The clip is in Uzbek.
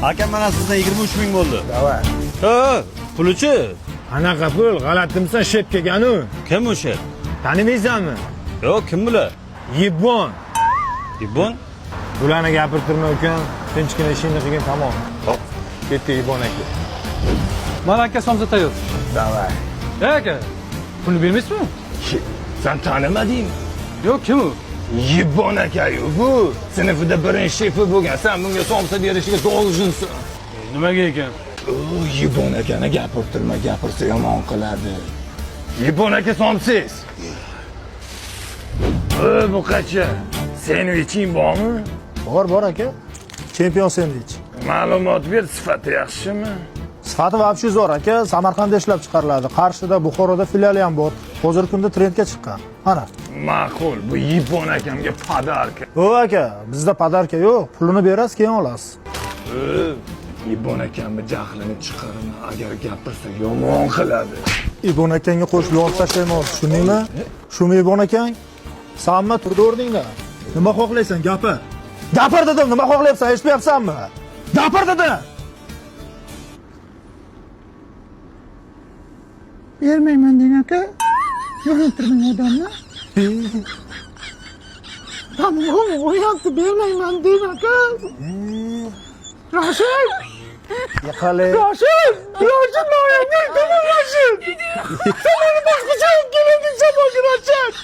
Aka mana sizdan 23 ming bo'ldi. Davay. Ha, puluchi? Qanaqa pul? G'alatimsan shep kelgan-u. Kim o'sha? Tanimaysanmi? Yo'q, kim bular? Yibon. Ibon? Bularni gapirtirma ukan. Tinchgina ishingni qilgin tamom. Hop. Ketdi Yibon aka. Mana aka somsa tayyor. Davay. Aka, pulni bermaysizmi? Sen tanimadingmi? Yo'q, kim u? Yibon aka-yu bu. Sinfida birinchi shefi bo'lgan. Sen bunga somsa berishiga dolzunsan. Nimaga ekan? Yibon akani gapirtirma, gapirsa yomon qiladi. Yibon aka somsiz. Bu qacha? Sendviching bormi? Bor aka. Chempion sendvich. Ma'lumot ber, sifati yaxshimi? Sifati вообще zo'r aka. Samarqandda ishlab chiqariladi. Qarshida, Buxoroda filiali ham bor. Hozirgi kunda trendga chiqqan. Mana. Ma'qul, bu Yibon akamga podarka. Yo'q aka, bizda podarka yo'q. Pulini berasiz, keyin olasiz. Yibon akamni jahlini chiqarma, agar gapirsa yomon qiladi. Ibon akangga qo'shib yorib tashlayman, tushundingmi? Shumi Ibon akang? Sanmi turdi o'rningda? Nima xohlaysan, gapir. Gapir dedim, nima xohlayapsan, eshitmayapsanmi? Gapir dedim. Bermayman deng aka. Yo'naltirmang odamni. Tamom, o'yapti, bermayman deng aka. Rashid! Yiqilib. Rashid! Rashid noyangni Rashid! Sen meni boshqacha olib kelding, sen Rashid!